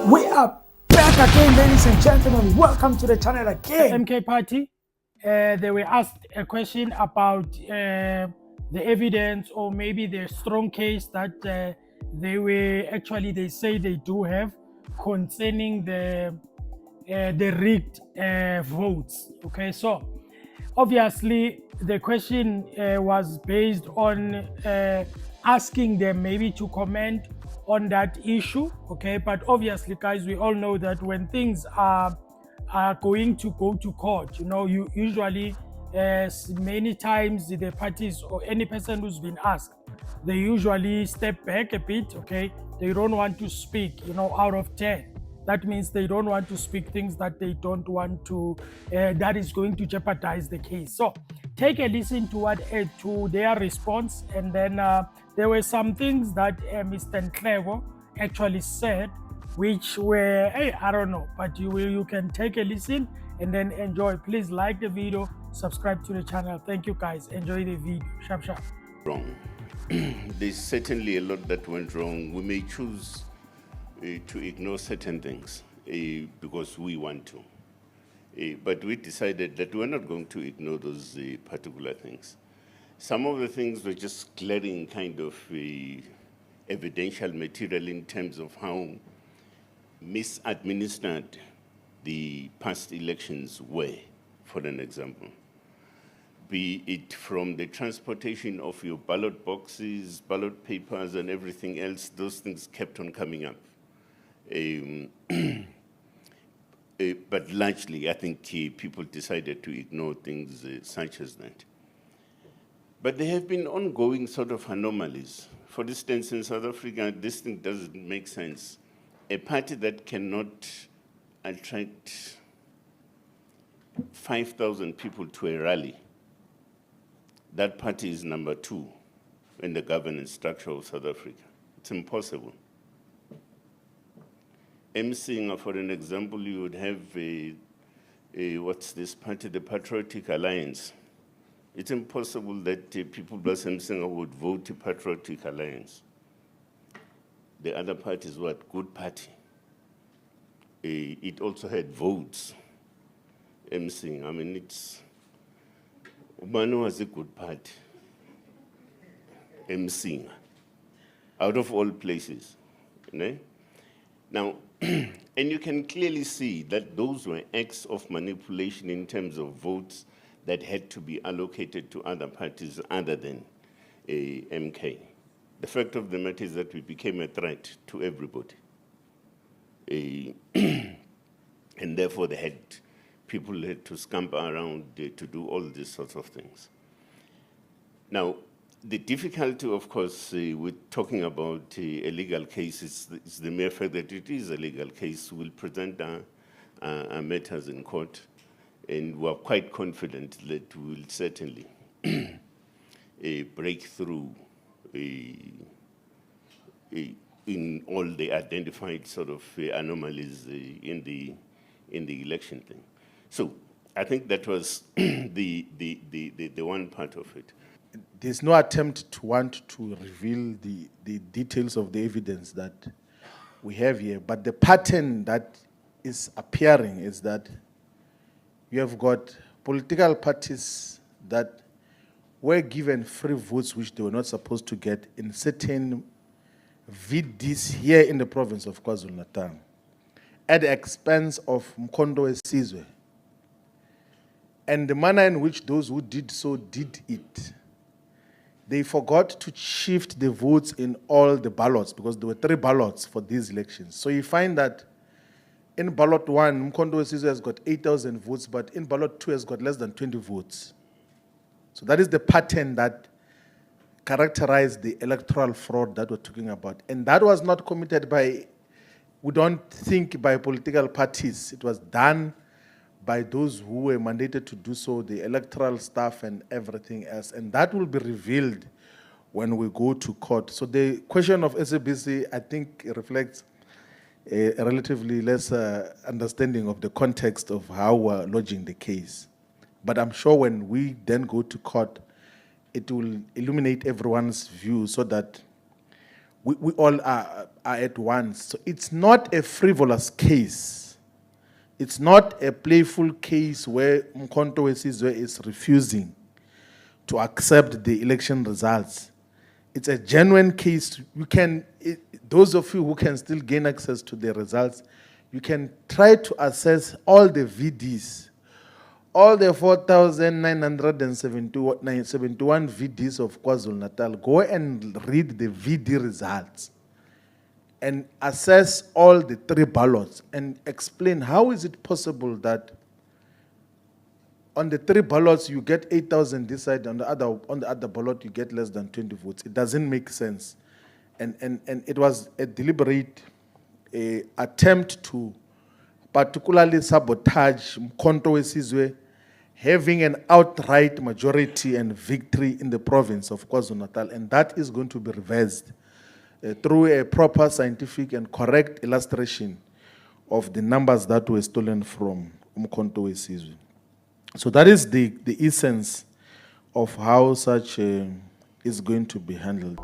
We are back again, ladies and gentlemen. Welcome to the channel again. MK Party, they were asked a question about the evidence or maybe the strong case that they say they do have concerning the rigged votes. Okay, so obviously the question was based on asking them maybe to comment on that issue. Okay, but obviously, guys, we all know that when things are going to go to court, you usually many times the parties or any person who's been asked, they usually step back a bit. Okay, they don't want to speak out of 10. That means they don't want to speak things that they don't want to, that is going to jeopardize the case. So take a listen to to their response, and then there were some things that Mr. Clevo actually said, which were, hey, I don't know, but you can take a listen and then enjoy. Please like the video, subscribe to the channel. Thank you, guys. Enjoy the video. Sharp, sharp. Wrong. There's certainly a lot that went wrong. We may choose to ignore certain things because we want to. But we decided that we're not going to ignore those particular things. Some of the things were just glaring kind of evidential material in terms of how misadministered the past elections were, for an example. Be it from the transportation of your ballot boxes, ballot papers, and everything else, those things kept on coming up. But largely, I think people decided to ignore things such as that. But there have been ongoing sort of anomalies. For instance, in South Africa, this thing doesn't make sense. A party that cannot attract 5,000 people to a rally, that party is number 2 in the governance structure of South Africa. It's impossible. MCing, for an example, you would have what's this party, the Patriotic Alliance. It's impossible that people plus MCing would vote the Patriotic Alliance. The other party is what? Good Party. It also had votes. MCing, I mean, it's, Ubano was a good party. MCing, out of all places. Now, and you can clearly see that those were acts of manipulation in terms of votes that had to be allocated to other parties other than MK. The fact of the matter is that we became a threat to everybody. And therefore, people had to scamper around to do all these sorts of things. Now, the difficulty, of course, with talking about a legal case is the mere fact that it is a legal case. We'll present our matters in court, and we're quite confident that we'll certainly break through in all the identified sort of anomalies in the election thing. So I think that was the one part of it. There's no attempt to want to reveal the details of the evidence that we have here, but the pattern that is appearing is that you have got political parties that were given free votes which they were not supposed to get in certain VDs here in the province of KwaZulu-Natal at the expense of Mkondo Sizwe. And the manner in which those who did so did it, they forgot to shift the votes in all the ballots because there were 3 ballots for these elections. So you find that in ballot 1, Mkondo Sizwe has got 8,000 votes, but in ballot 2 has got less than 20 votes. So that is the pattern that characterized the electoral fraud that we're talking about. And that was not committed by, we don't think, by political parties. It was done by those who were mandated to do so, the electoral staff and everything else. And that will be revealed when we go to court. So the question of SABC, I think, reflects a relatively less understanding of the context of how we're lodging the case. But I'm sure when we then go to court, it will illuminate everyone's view so that we all are at once. So it's not a frivolous case. It's not a playful case where Mkhonto Wesizwe is refusing to accept the election results. It's a genuine case. Those of you who can still gain access to the results, you can try to assess all the VDs, all the 4,971 VDs of KwaZulu-Natal. Go and read the VD results and assess all the 3 ballots and explain how is it possible that on the 3 ballots you get 8,000 this side, on the other ballot you get less than 20 votes. It doesn't make sense. And it was a deliberate attempt to particularly sabotage Mkhonto Wesizwe having an outright majority and victory in the province of KwaZulu-Natal, and that is going to be reversed through a proper scientific and correct illustration of the numbers that were stolen from Mkhonto Wesizwe. So that is the essence of how such is going to be handled.